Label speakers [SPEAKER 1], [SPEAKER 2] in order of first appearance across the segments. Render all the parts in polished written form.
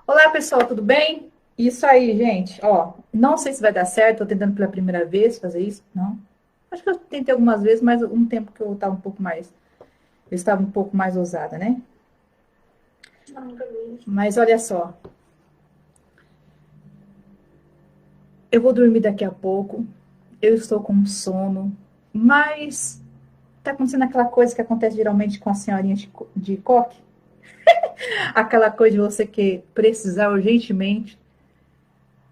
[SPEAKER 1] Olá, pessoal, tudo bem? Isso aí, gente. Ó, não sei se vai dar certo, tô tentando pela primeira vez fazer isso, não. Acho que eu tentei algumas vezes, mas um tempo que eu estava um pouco mais ousada, né? Mas olha só, eu vou dormir daqui a pouco. Eu estou com sono, mas tá acontecendo aquela coisa que acontece geralmente com a senhorinha de coque, aquela coisa de você que precisar urgentemente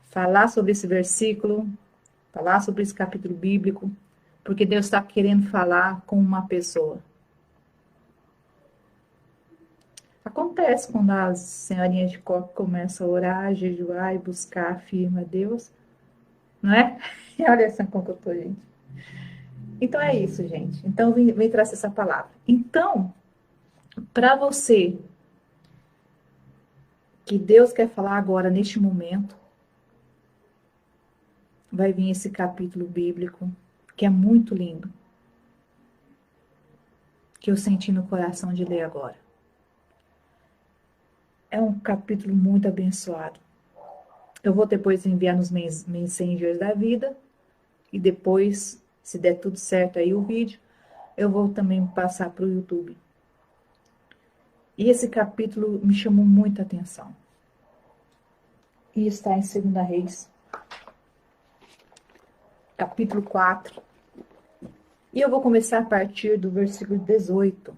[SPEAKER 1] falar sobre esse versículo, falar sobre esse capítulo bíblico, porque Deus está querendo falar com uma pessoa. Acontece quando as senhorinhas de coque começam a orar, jejuar e buscar a firma Deus, não é? E olha só como eu tô, gente. Então é isso, gente. Então vem trazer essa palavra. Então, para você que Deus quer falar agora, neste momento, vai vir esse capítulo bíblico, que é muito lindo, que eu senti no coração de ler agora. É um capítulo muito abençoado. Eu vou depois enviar nos messengers da vida e depois, se der tudo certo aí o vídeo, eu vou também passar para o YouTube. E esse capítulo me chamou muita atenção. E está em 2 Reis, capítulo 4. E eu vou começar a partir do versículo 18.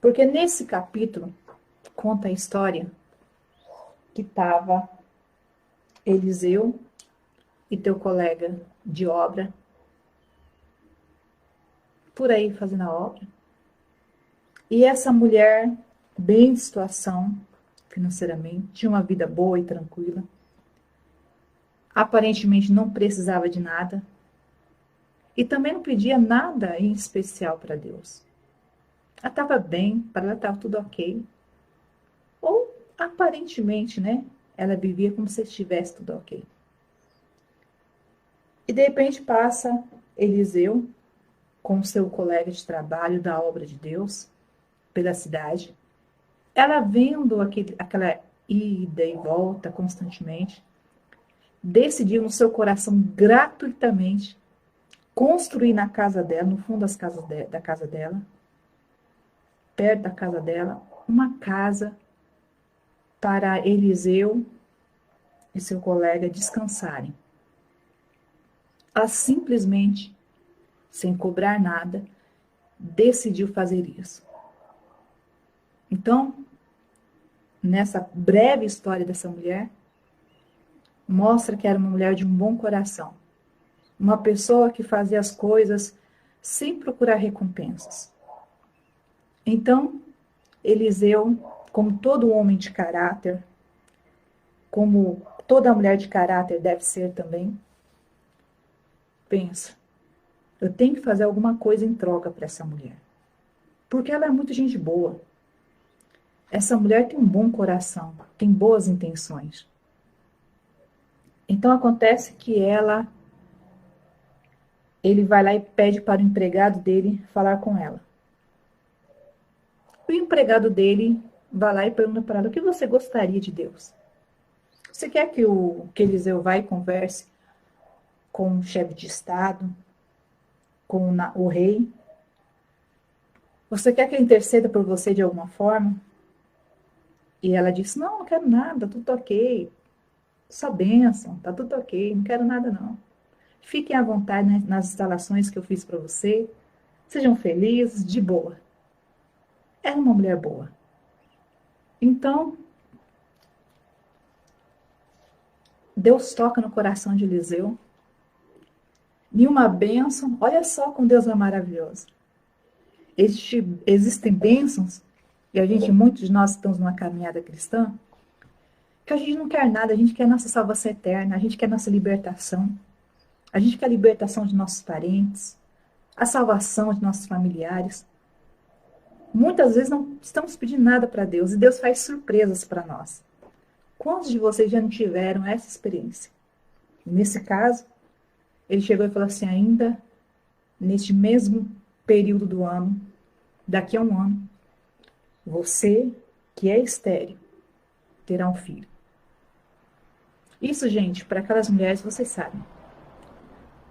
[SPEAKER 1] Porque nesse capítulo conta a história que estava Eliseu e teu colega de obra por aí fazendo a obra. E essa mulher, bem de situação financeiramente, tinha uma vida boa e tranquila. Aparentemente não precisava de nada. E também não pedia nada em especial para Deus. Ela estava bem, para ela estava tudo ok. Ou, aparentemente, né? Ela vivia como se estivesse tudo ok. E de repente passa Eliseu com seu colega de trabalho da obra de Deus pela cidade. Ela vendo aquela ida e volta constantemente, decidiu no seu coração gratuitamente construir na casa dela, no fundo da casa dela, perto da casa dela, uma casa para Eliseu e seu colega descansarem. Ela simplesmente, sem cobrar nada, decidiu fazer isso. Então, nessa breve história dessa mulher, mostra que era uma mulher de um bom coração. Uma pessoa que fazia as coisas sem procurar recompensas. Então, Eliseu, como todo homem de caráter, como toda mulher de caráter deve ser também, pensa, eu tenho que fazer alguma coisa em troca para essa mulher. Porque ela é muito gente boa. Essa mulher tem um bom coração, tem boas intenções. Então acontece que ele vai lá e pede para o empregado dele falar com ela. O empregado dele vai lá e pergunta para ela: o que você gostaria de Deus? Você quer que Eliseu vá e converse com o chefe de Estado, com o rei? Você quer que ele interceda por você de alguma forma? E ela disse: não, não quero nada, tudo ok. Só bênção, tá tudo ok, não quero nada não. Fiquem à vontade, né, nas instalações que eu fiz para você. Sejam felizes, de boa. Era uma mulher boa. Então, Deus toca no coração de Eliseu. E uma bênção, olha só como Deus é maravilhoso. Existem bênçãos, e muitos de nós estamos numa caminhada cristã, que a gente não quer nada, a gente quer nossa salvação eterna, a gente quer nossa libertação, a gente quer a libertação de nossos parentes, a salvação de nossos familiares. Muitas vezes não estamos pedindo nada para Deus, e Deus faz surpresas para nós. Quantos de vocês já não tiveram essa experiência? Nesse caso, ele chegou e falou assim: ainda neste mesmo período do ano, daqui a um ano, você que é estéril, terá um filho. Isso, gente, para aquelas mulheres, vocês sabem,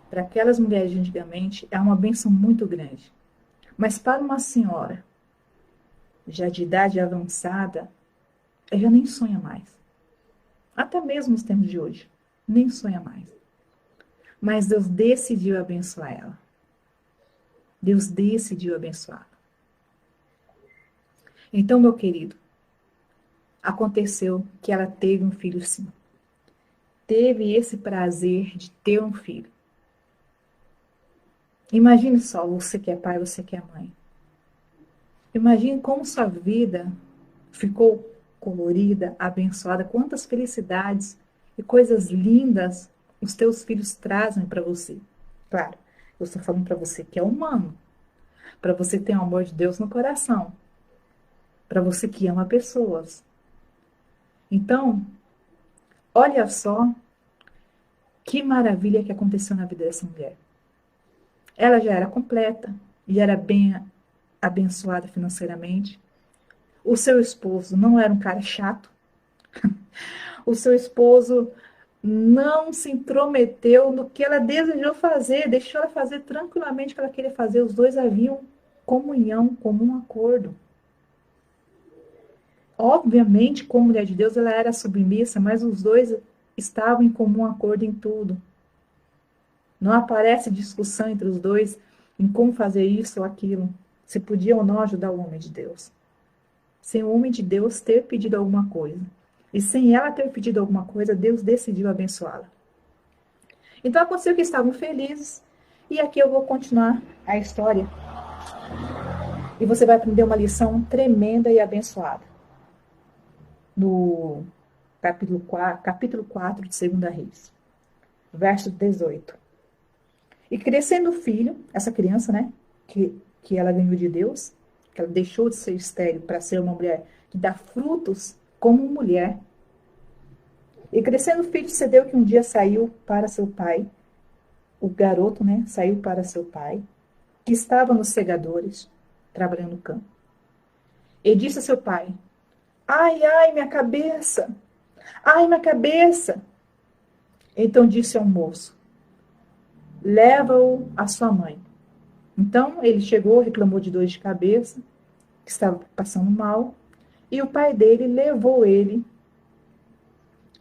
[SPEAKER 1] para aquelas mulheres de antigamente, é uma bênção muito grande. Mas para uma senhora, já de idade avançada, ela já nem sonha mais. Até mesmo nos tempos de hoje, nem sonha mais. Mas Deus decidiu abençoar ela. Deus decidiu abençoá-la. Então, meu querido, aconteceu que ela teve um filho sim. Teve esse prazer de ter um filho. Imagine só, você que é pai, você que é mãe. Imagine como sua vida ficou colorida, abençoada, quantas felicidades e coisas lindas os teus filhos trazem para você. Claro, eu estou falando para você que é humano, para você que tem o amor de Deus no coração, para você que ama pessoas. Então, olha só que maravilha que aconteceu na vida dessa mulher. Ela já era completa, já era bem abençoada financeiramente. O seu esposo não era um cara chato. O seu esposo não se intrometeu no que ela desejou fazer, deixou ela fazer tranquilamente o que ela queria fazer. Os dois haviam comunhão, comum acordo. Obviamente, como mulher de Deus, ela era submissa, mas os dois estavam em comum acordo em tudo. Não aparece discussão entre os dois em como fazer isso ou aquilo. Se podia ou não ajudar o homem de Deus. Sem o homem de Deus ter pedido alguma coisa. E sem ela ter pedido alguma coisa, Deus decidiu abençoá-la. Então aconteceu que estavam felizes. E aqui eu vou continuar a história. E você vai aprender uma lição tremenda e abençoada. No capítulo 4 de 2 Reis. Verso 18. E crescendo o filho, essa criança, né? Que ela ganhou de Deus, que ela deixou de ser estéril para ser uma mulher que dá frutos como mulher. E crescendo o filho, sucedeu que um dia saiu para seu pai, o garoto, né, saiu para seu pai, que estava nos segadores, trabalhando no campo. E disse a seu pai, ai, ai, minha cabeça, ai, minha cabeça. Então disse ao moço, leva-o à sua mãe. Então ele chegou, reclamou de dor de cabeça, que estava passando mal, e o pai dele levou ele,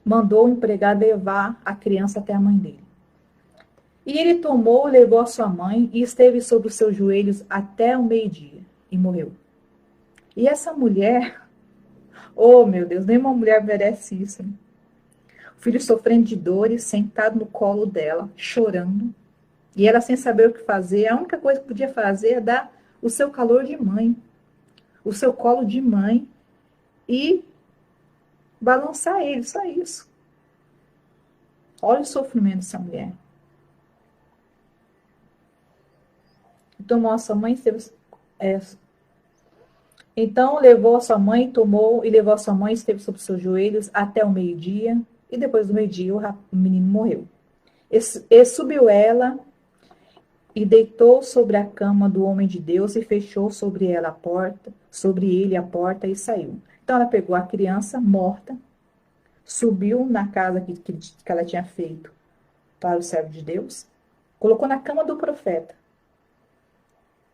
[SPEAKER 1] mandou o empregado levar a criança até a mãe dele. E ele tomou, levou a sua mãe e esteve sobre os seus joelhos até o meio-dia e morreu. E essa mulher, oh meu Deus, nenhuma mulher merece isso. Hein? O filho sofrendo de dores, sentado no colo dela, chorando, e ela sem saber o que fazer, a única coisa que podia fazer é dar o seu calor de mãe, o seu colo de mãe e balançar ele, só isso. Olha o sofrimento dessa mulher. Tomou a sua mãe, então levou a sua mãe, tomou e levou a sua mãe, esteve sobre seus joelhos até o meio-dia, e depois do meio-dia o menino morreu. E subiu ela e deitou sobre a cama do homem de Deus e fechou sobre ela a porta, sobre ele a porta e saiu. Então ela pegou a criança morta, subiu na casa que ela tinha feito para o servo de Deus, colocou na cama do profeta,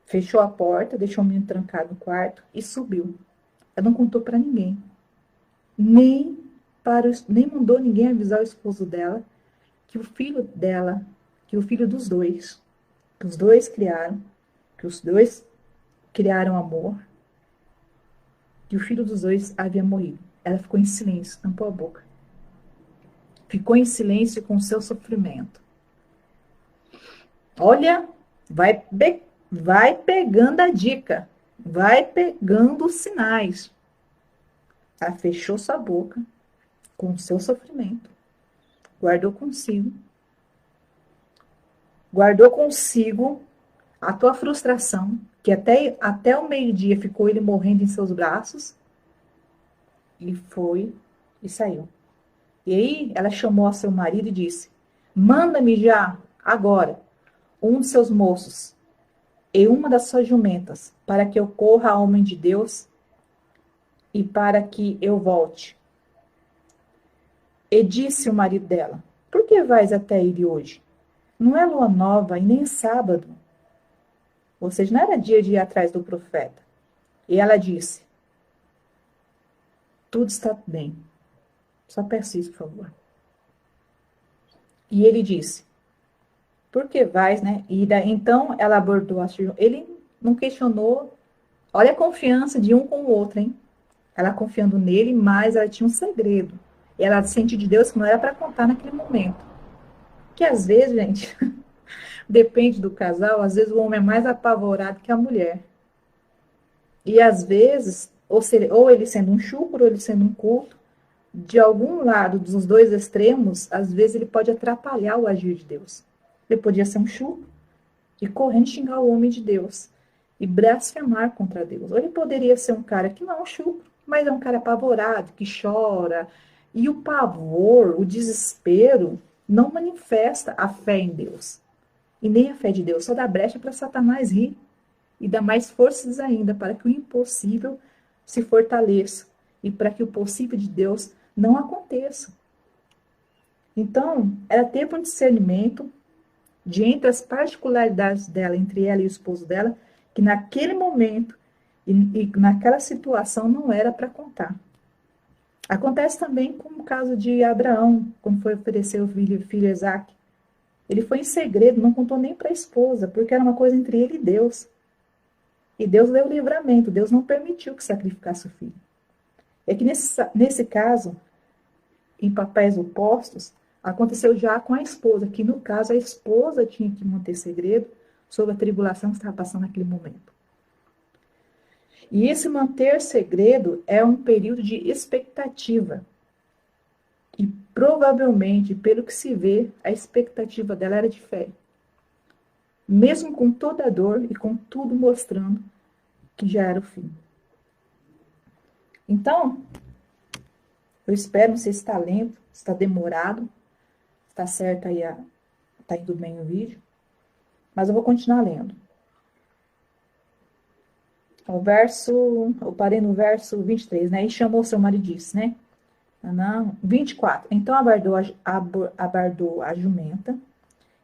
[SPEAKER 1] fechou a porta, deixou o menino trancado no quarto e subiu. Ela não contou para ninguém. Nem mandou ninguém avisar o esposo dela que o filho dela, que o filho dos dois, que os dois criaram amor, que o filho dos dois havia morrido. Ela ficou em silêncio, tampou a boca. Ficou em silêncio com o seu sofrimento. Olha, vai pegando a dica, vai pegando os sinais. Ela fechou sua boca com o seu sofrimento, guardou consigo a tua frustração, que até o meio-dia ficou ele morrendo em seus braços, e foi e saiu. E aí ela chamou a seu marido e disse, manda-me já, agora, um de seus moços e uma das suas jumentas, para que eu corra ao homem de Deus e para que eu volte. E disse o marido dela: Por que vais até ele hoje? Não é lua nova e nem sábado. Ou seja, não era dia de ir atrás do profeta. E ela disse: Tudo está bem. Só peço isso, por favor. E ele disse: Por que vais, né? Então ela abordou a Shirley. Ele não questionou. Olha a confiança de um com o outro, hein? Ela confiando nele, mas ela tinha um segredo. E ela sentiu de Deus que não era para contar naquele momento. Que às vezes, gente, depende do casal, às vezes o homem é mais apavorado que a mulher. E às vezes, ou ele sendo um chucro, ou ele sendo um culto, de algum lado dos dois extremos, às vezes ele pode atrapalhar o agir de Deus. Ele podia ser um chucro e correndo xingar o homem de Deus e blasfemar contra Deus. Ou ele poderia ser um cara que não é um chucro, mas é um cara apavorado, que chora. E o pavor, o desespero, não manifesta a fé em Deus. E nem a fé de Deus, só dá brecha para Satanás rir e dá mais forças ainda para que o impossível se fortaleça e para que o possível de Deus não aconteça. Então, ela teve um discernimento de entre as particularidades dela, entre ela e o esposo dela, que naquele momento e naquela situação não era para contar. Acontece também com o caso de Abraão, quando foi oferecer o filho Isaac. Ele foi em segredo, não contou nem para a esposa, porque era uma coisa entre ele e Deus. E Deus deu o livramento, Deus não permitiu que sacrificasse o filho. É que nesse caso, em papéis opostos, aconteceu já com a esposa, que no caso a esposa tinha que manter segredo sobre a tribulação que estava passando naquele momento. E esse manter segredo é um período de expectativa. E provavelmente, pelo que se vê, a expectativa dela era de fé. Mesmo com toda a dor e com tudo mostrando que já era o fim. Então, eu espero, não sei se está lento, se está demorado, se está certo aí, está indo bem o vídeo, mas eu vou continuar lendo. Eu parei no verso 23, né? E chamou seu marido e disse, né? Não, 24. Então abardou a jumenta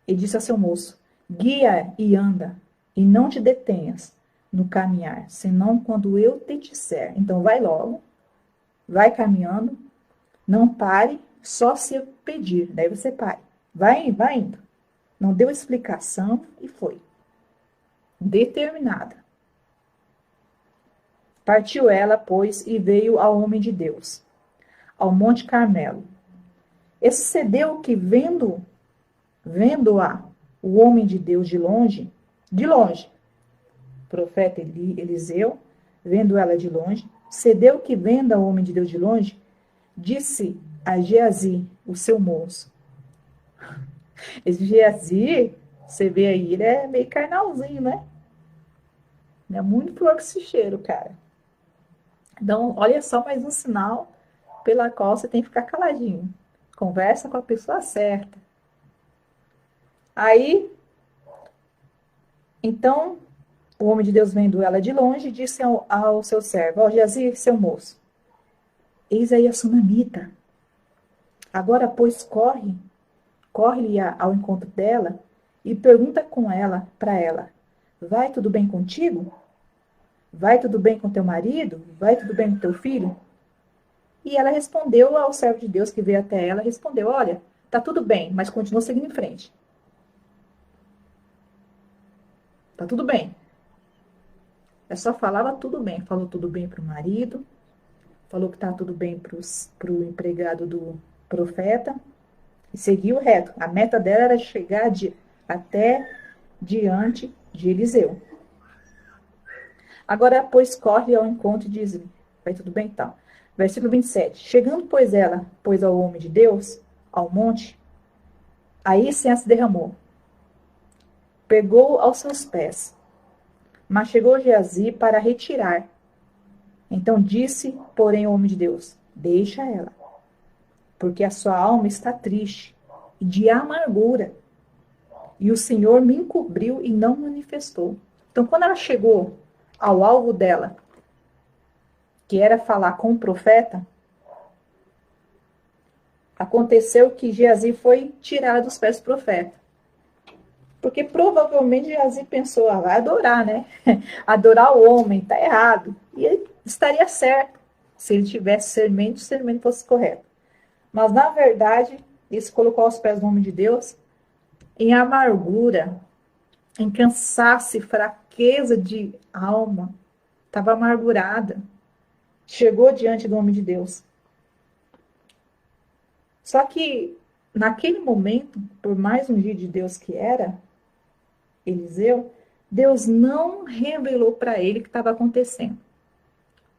[SPEAKER 1] e disse a seu moço: Guia e anda, e não te detenhas no caminhar, senão quando eu te disser. Então vai logo, vai caminhando, não pare, só se eu pedir. Daí você pare. Vai indo. Não deu explicação e foi. Determinada. Partiu ela, pois, e veio ao homem de Deus, ao Monte Carmelo. E sucedeu que, vendo-a, o homem de Deus de longe, o profeta Eliseu, vendo ela de longe, sucedeu que, vendo o homem de Deus de longe, disse a Geazi, o seu moço. Esse Geazi, você vê aí, ele é meio carnalzinho, né? Não é muito flor que se cheira, cara. Então, olha só mais um sinal pela qual você tem que ficar caladinho. Conversa com a pessoa certa. Aí, então, o homem de Deus vendo ela de longe, disse ao seu servo: Ó, Geazi, seu moço, eis aí a sunamita. Agora, pois, corre-lhe ao encontro dela e pergunta para ela: vai tudo bem contigo? Vai tudo bem com teu marido? Vai tudo bem com teu filho? E ela respondeu ao servo de Deus que veio até ela, respondeu: olha, tá tudo bem, mas continua seguindo em frente. Tá tudo bem. Ela só falava tudo bem. Falou tudo bem para o marido, falou que tá tudo bem para o empregado do profeta e seguiu reto. A meta dela era chegar até diante de Eliseu. Agora, pois, corre ao encontro e diz: vai tudo bem então. Versículo 27. Chegando, pois, ao homem de Deus, ao monte, aí se derramou. Pegou aos seus pés. Mas chegou Geazi para retirar. Então disse, porém, o homem de Deus: deixa ela, porque a sua alma está triste e de amargura. E o Senhor me encobriu e não manifestou. Então, quando ela chegou ao alvo dela, que era falar com o profeta, aconteceu que Geazi foi tirado dos pés do profeta. Porque provavelmente Geazi pensou, vai adorar, né? Adorar o homem, tá errado. E ele estaria certo se ele tivesse discernimento, o discernimento fosse correto. Mas, na verdade, ele se colocou aos pés do homem de Deus em amargura, em cansaço e fraqueza de alma. Estava amargurada. Chegou diante do homem de Deus. Só que, naquele momento, por mais ungido de Deus que era, Eliseu, Deus não revelou para ele o que estava acontecendo.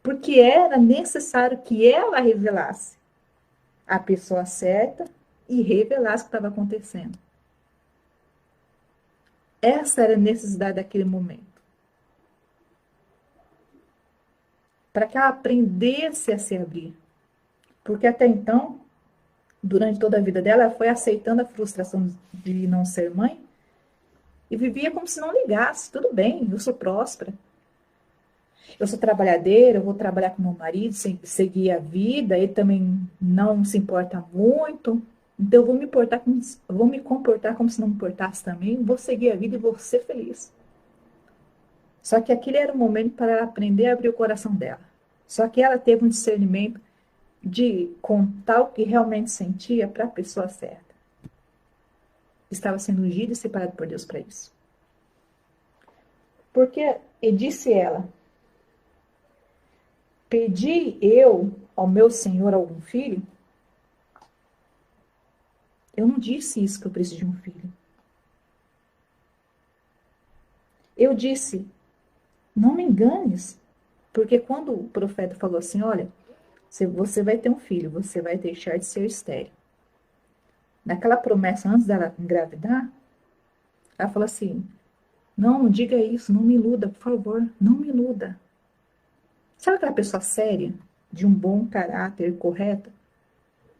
[SPEAKER 1] Porque era necessário que ela revelasse a pessoa certa e revelasse o que estava acontecendo. Essa era a necessidade daquele momento. Para que ela aprendesse a se abrir. Porque até então, durante toda a vida dela, ela foi aceitando a frustração de não ser mãe e vivia como se não ligasse. Tudo bem, eu sou próspera. Eu sou trabalhadeira, eu vou trabalhar com meu marido, seguir a vida, ele também não se importa muito. Então eu vou me comportar como se não me importasse também, vou seguir a vida e vou ser feliz. Só que aquele era o momento para ela aprender a abrir o coração dela. Só que ela teve um discernimento de contar o que realmente sentia para a pessoa certa. Estava sendo ungida e separada por Deus para isso. Porque, e disse ela, pedi eu ao meu Senhor algum filho? Eu não disse isso, que eu preciso de um filho. Eu disse, não me enganes. Porque quando o profeta falou assim, olha, você vai ter um filho, você vai deixar de ser estéril. Naquela promessa, antes dela engravidar, ela falou assim, não diga isso, não me iluda, por favor, não me iluda. Sabe aquela pessoa séria, de um bom caráter, correta,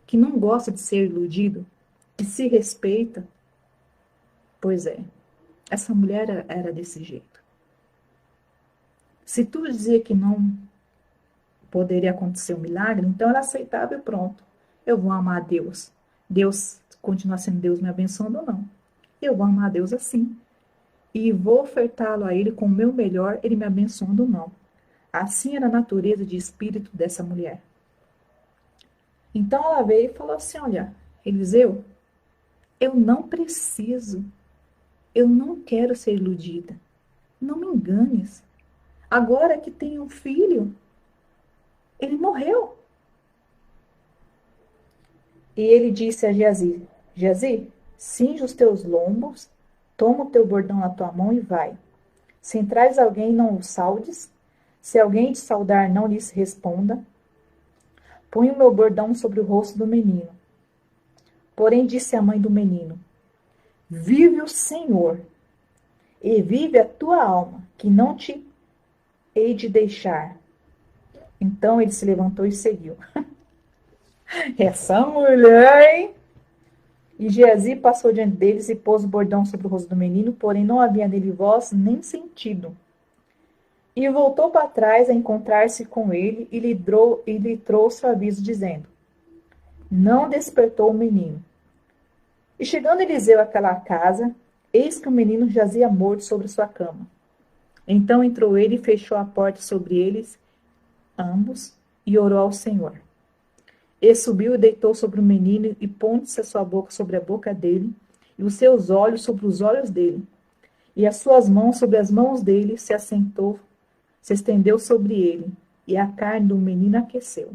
[SPEAKER 1] que não gosta de ser iludido, que se respeita? Pois é, essa mulher era desse jeito. Se tudo dizia que não poderia acontecer um milagre, então ela aceitava e pronto. Eu vou amar a Deus. Deus continua sendo Deus me abençoando ou não. Eu vou amar a Deus assim. E vou ofertá-lo a Ele com o meu melhor, Ele me abençoando ou não. Assim era a natureza de espírito dessa mulher. Então ela veio e falou assim, olha, Eliseu, eu não preciso, eu não quero ser iludida. Não me enganes. Agora que tenho um filho, ele morreu. E ele disse a Geazi, Geazi, cinge os teus lombos, toma o teu bordão na tua mão e vai. Se entrares alguém, não o saudes. Se alguém te saudar, não lhes responda. Põe o meu bordão sobre o rosto do menino. Porém disse a mãe do menino, vive o Senhor, e vive a tua alma, que não te hei de deixar. Então ele se levantou e seguiu. Essa mulher, hein? E Geazi passou diante deles e pôs o bordão sobre o rosto do menino, porém não havia nele voz nem sentido. E voltou para trás a encontrar-se com ele e lhe trouxe o aviso, dizendo, não despertou o menino. E chegando Eliseu àquela casa, eis que o menino jazia morto sobre sua cama. Então entrou ele e fechou a porta sobre eles, ambos, e orou ao Senhor. E subiu e deitou sobre o menino, e pondo-se a sua boca sobre a boca dele, e os seus olhos sobre os olhos dele, e as suas mãos sobre as mãos dele, se estendeu sobre ele, e a carne do menino aqueceu.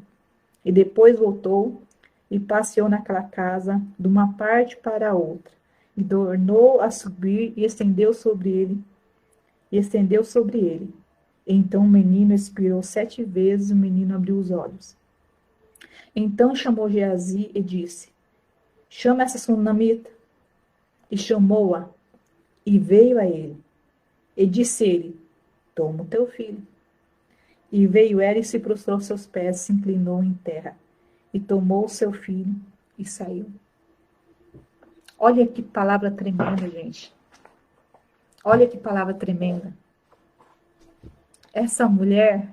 [SPEAKER 1] E depois voltou e passeou naquela casa de uma parte para a outra, e tornou a subir e estendeu sobre ele. Então o menino expirou 7 vezes, e o menino abriu os olhos. Então chamou Geazi e disse, chama essa sunamita. E chamou-a, e veio a ele. E disse ele, toma o teu filho. E veio ela e se prostrou aos seus pés, se inclinou em terra, e tomou o seu filho e saiu. Olha que palavra tremenda, gente. Olha que palavra tremenda. Essa mulher,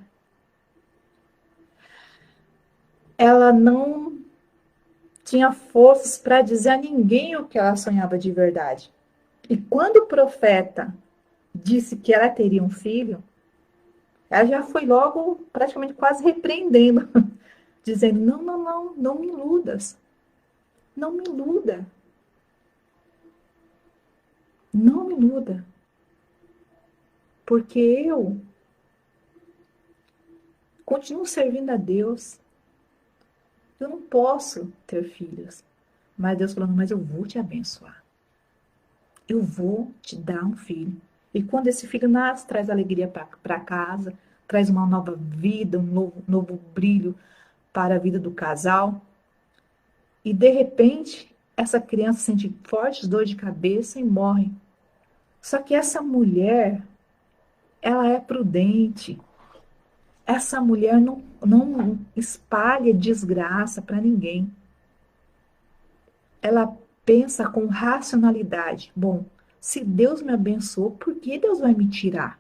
[SPEAKER 1] ela não tinha forças para dizer a ninguém o que ela sonhava de verdade. E quando o profeta disse que ela teria um filho, ela já foi logo praticamente quase repreendendo, dizendo: não, não, não, não me iludas, não me iluda, não me iluda, porque eu continuo servindo a Deus, eu não posso ter filhos. Mas Deus falando: mas eu vou te abençoar, eu vou te dar um filho. E quando esse filho nasce, traz alegria para casa, traz uma nova vida, um novo brilho para a vida do casal. E de repente, essa criança sente fortes dores de cabeça e morre. Só que essa mulher, ela é prudente. Essa mulher não espalha desgraça para ninguém. Ela pensa com racionalidade. Bom, se Deus me abençoou, por que Deus vai me tirar?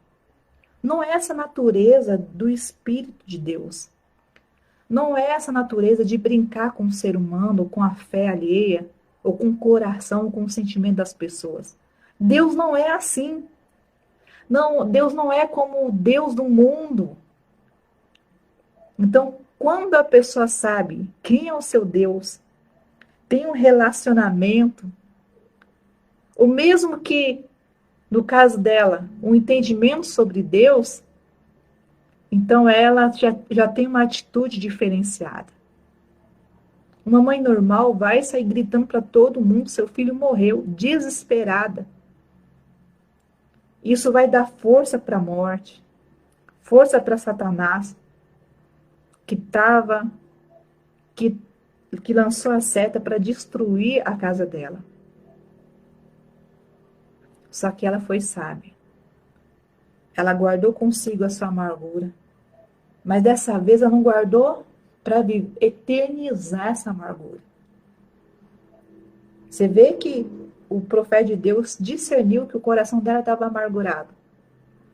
[SPEAKER 1] Não é essa natureza do Espírito de Deus. Não é essa natureza de brincar com o ser humano, ou com a fé alheia, ou com o coração, ou com o sentimento das pessoas. Deus não é assim. Não, Deus não é como o Deus do mundo. Então, quando a pessoa sabe quem é o seu Deus, tem um relacionamento, o mesmo que, no caso dela, um entendimento sobre Deus, então ela já tem uma atitude diferenciada. Uma mãe normal vai sair gritando para todo mundo: seu filho morreu, desesperada. Isso vai dar força para a morte, força para Satanás, que tava, que, que lançou a seta para destruir a casa dela. Só que ela foi sábia. Ela guardou consigo a sua amargura. Mas dessa vez ela não guardou para eternizar essa amargura. Você vê que o profeta de Deus discerniu que o coração dela estava amargurado.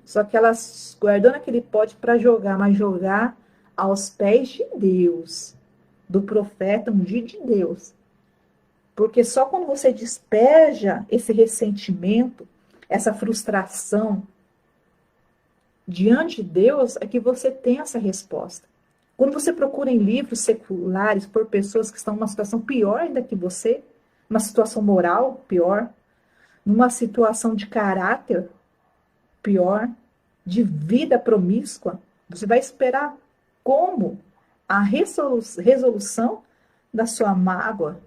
[SPEAKER 1] Só que ela guardou naquele pote para jogar, mas jogar aos pés de Deus, do profeta ungido de Deus. Porque só quando você despeja esse ressentimento, essa frustração diante de Deus, é que você tem essa resposta. Quando você procura em livros seculares por pessoas que estão numa situação pior ainda que você, uma situação moral pior, numa situação de caráter pior, de vida promíscua, você vai esperar como a resolução da sua mágoa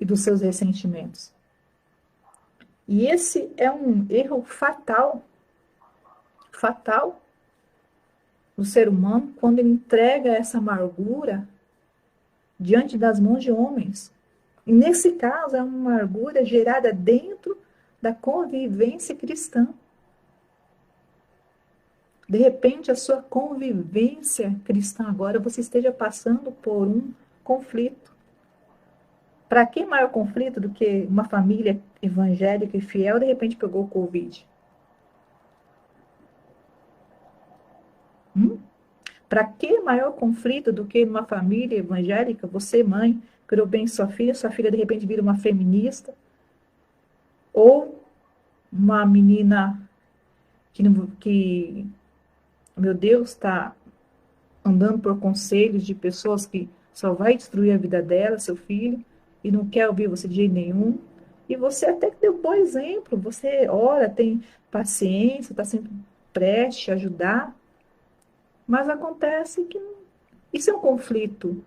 [SPEAKER 1] e dos seus ressentimentos. E esse é um erro fatal do ser humano quando ele entrega essa amargura diante das mãos de homens. E nesse caso, é uma amargura gerada dentro da convivência cristã. De repente, a sua convivência cristã agora, você esteja passando por um conflito. Para que maior conflito do que uma família evangélica e fiel de repente pegou o Covid? Para que maior conflito do que numa família evangélica, você, mãe, criou bem sua filha de repente vira uma feminista, ou uma menina que meu Deus, está andando por conselhos de pessoas que só vai destruir a vida dela, seu filho, e não quer ouvir você de jeito nenhum. E você até que deu um bom exemplo, você ora, tem paciência, está sempre prestes a ajudar, mas acontece que isso é um conflito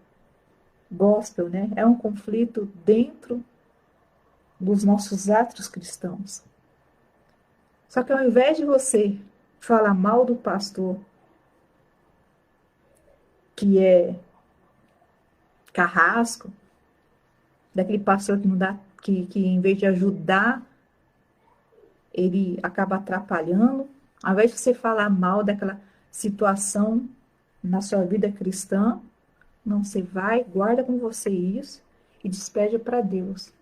[SPEAKER 1] gospel, né? É um conflito dentro dos nossos atos cristãos. Só que ao invés de você falar mal do pastor, que é carrasco, daquele pastor que não dá, que em vez de ajudar, ele acaba atrapalhando, ao invés de você falar mal daquela situação na sua vida cristã, não, você vai, guarda com você isso e despeja para Deus.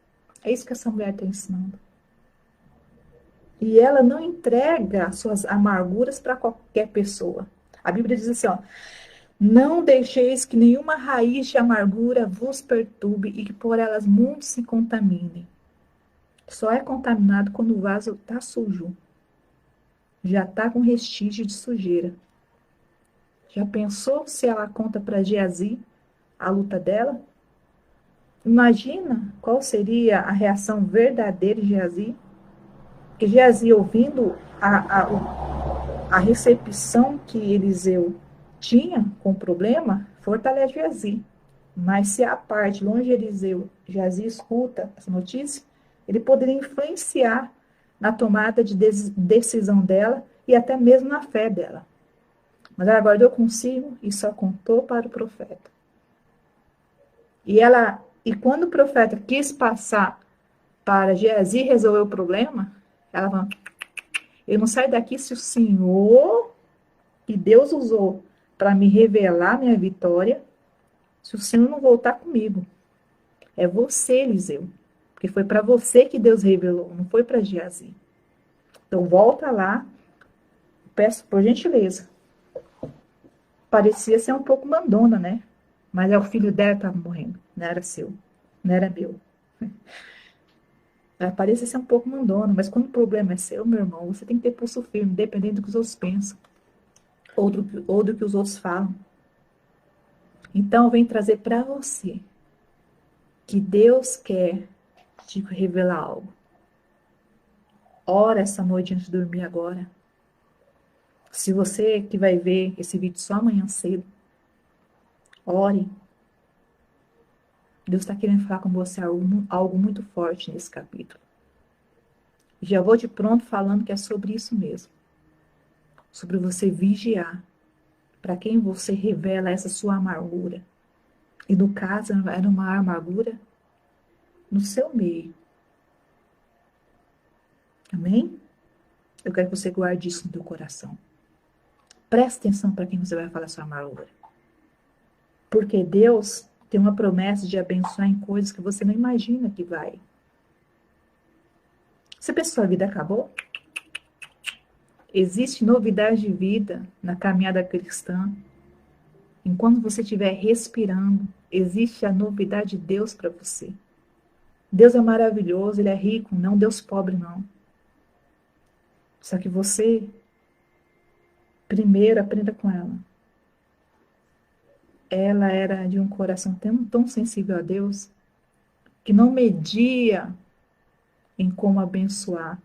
[SPEAKER 1] É isso que essa mulher está ensinando. E ela não entrega suas amarguras para qualquer pessoa. A Bíblia diz assim, ó, Não deixeis que nenhuma raiz de amargura vos perturbe e que por elas muitos se contaminem. Só é contaminado quando o vaso está sujo. Já está com restígio de sujeira. Já pensou se ela conta para Geazi a luta dela? Imagina qual seria a reação verdadeira de Geazi. Porque Geazi, ouvindo a recepção que Eliseu tinha com o problema, fortalece Geazi. Mas se a parte longe de Eliseu, Geazi escuta essa notícia, ele poderia influenciar na tomada de decisão dela e até mesmo na fé dela. Mas ela guardou consigo e só contou para o profeta. E quando o profeta quis passar para Geazi resolver o problema, ela falou: eu não saio daqui se o Senhor, que Deus usou para me revelar minha vitória, se o Senhor não voltar comigo. É você, Eliseu. Porque foi para você que Deus revelou, não foi para Geazi. Então volta lá, peço por gentileza. Parecia ser um pouco mandona, né? Mas é o filho dela que estava morrendo, não era seu, não era meu. Parecia ser um pouco mandona, mas quando o problema é seu, meu irmão, você tem que ter pulso firme, dependendo do que os outros pensam, ou do que os outros falam. Então, eu venho trazer para você que Deus quer te revelar algo. Ora essa noite antes de dormir agora. Se você que vai ver esse vídeo só amanhã cedo, ore. Deus está querendo falar com você algo muito forte nesse capítulo. Já vou de pronto falando que é sobre isso mesmo. Sobre você vigiar. Para quem você revela essa sua amargura. E no caso, era uma amargura no seu meio. Amém? Eu quero que você guarde isso no teu coração. Preste atenção para quem você vai falar sua amargura. Porque Deus tem uma promessa de abençoar em coisas que você não imagina que vai. Você pensa que sua vida acabou? Existe novidade de vida na caminhada cristã. Enquanto você estiver respirando, existe a novidade de Deus para você. Deus é maravilhoso, Ele é rico, não Deus pobre, não. Só que você, primeiro, aprenda com ela. Ela era de um coração tão sensível a Deus, que não media em como abençoar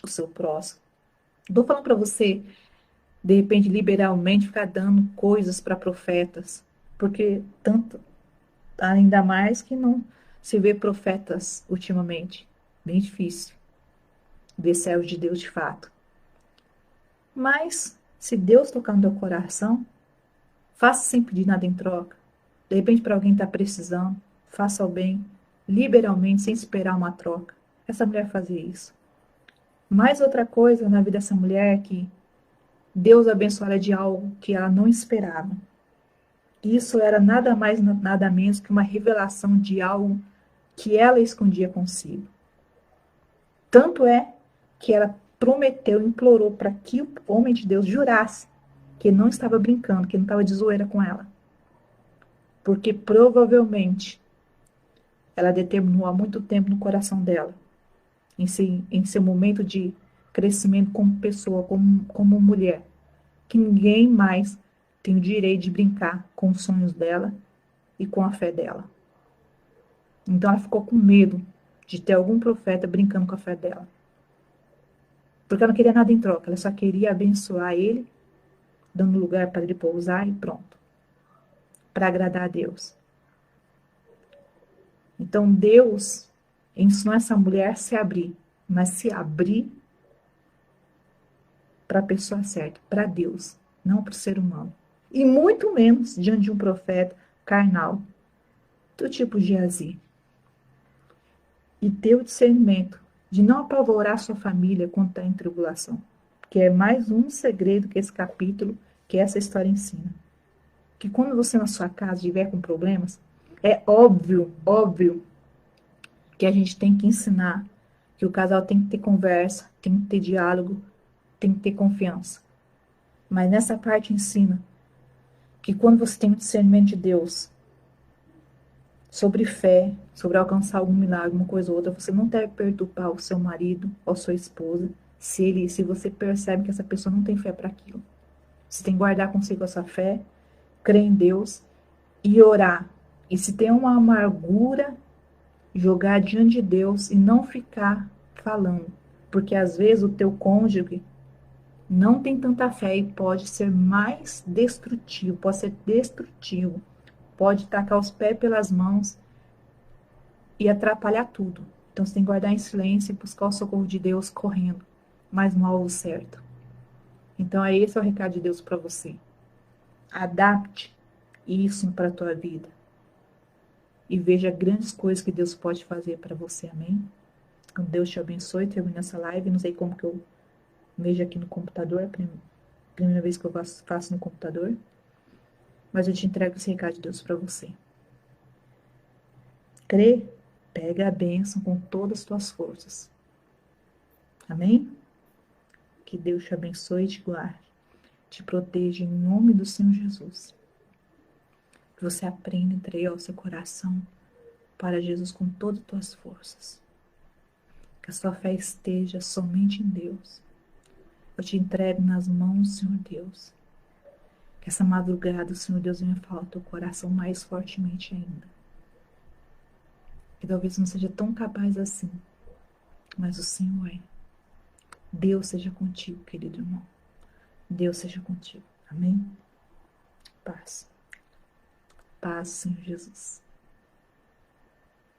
[SPEAKER 1] o seu próximo. Estou falando para você, de repente, liberalmente, ficar dando coisas para profetas, porque ainda mais que não se vê profetas ultimamente. Bem difícil ver servos de Deus de fato. Mas, se Deus tocar no teu coração, faça sem pedir nada em troca. De repente, para alguém que está precisando, faça o bem, liberalmente, sem esperar uma troca. Essa mulher fazia isso. Mais outra coisa na vida dessa mulher é que Deus abençoou ela de algo que ela não esperava. Isso era nada mais, nada menos que uma revelação de algo que ela escondia consigo. Tanto é que ela prometeu, implorou para que o homem de Deus jurasse que ele não estava brincando, que ele não estava de zoeira com ela. Porque provavelmente ela determinou há muito tempo no coração dela, em seu momento de crescimento como pessoa, como mulher, que ninguém mais tem o direito de brincar com os sonhos dela e com a fé dela. Então ela ficou com medo de ter algum profeta brincando com a fé dela. Porque ela não queria nada em troca, ela só queria abençoar ele, dando lugar para ele pousar e pronto. Para agradar a Deus. Então Deus ensinou essa mulher a se abrir, mas se abrir para a pessoa certa, para Deus, não para o ser humano. E muito menos diante de um profeta carnal, do tipo Geazi. E ter o discernimento de não apavorar sua família quando está em tribulação. Que é mais um segredo que esse capítulo, que essa história ensina. Que quando você na sua casa estiver com problemas, é óbvio que a gente tem que ensinar que o casal tem que ter conversa, tem que ter diálogo, tem que ter confiança. Mas nessa parte ensina que quando você tem o discernimento de Deus sobre fé, sobre alcançar algum milagre, uma coisa ou outra, você não deve perturbar o seu marido ou sua esposa se você percebe que essa pessoa não tem fé para aquilo. Você tem que guardar consigo essa fé, crer em Deus e orar. E se tem uma amargura, jogar diante de Deus e não ficar falando. Porque às vezes o teu cônjuge não tem tanta fé e pode ser mais destrutivo, pode ser destrutivo, pode tacar os pés pelas mãos e atrapalhar tudo. Então você tem que guardar em silêncio e buscar o socorro de Deus correndo, mas no alvo certo. Então esse é o recado de Deus para você. Adapte isso para a tua vida e veja grandes coisas que Deus pode fazer para você, amém? Então Deus te abençoe, termina essa live, não sei como que eu vejo aqui no computador, primeira vez que eu faço no computador, mas eu te entrego esse recado de Deus para você. Crê, pega a bênção com todas as tuas forças. Amém? Que Deus te abençoe e te guarde, te proteja em nome do Senhor Jesus. Que você aprenda a entregar o seu coração para Jesus com todas as tuas forças. Que a sua fé esteja somente em Deus. Eu te entrego nas mãos do Senhor Deus. Que essa madrugada o Senhor Deus venha falar ao teu coração mais fortemente ainda. Que talvez não seja tão capaz assim, mas o Senhor é. Deus seja contigo, querido irmão. Deus seja contigo. Amém? Paz. Paz, Senhor Jesus.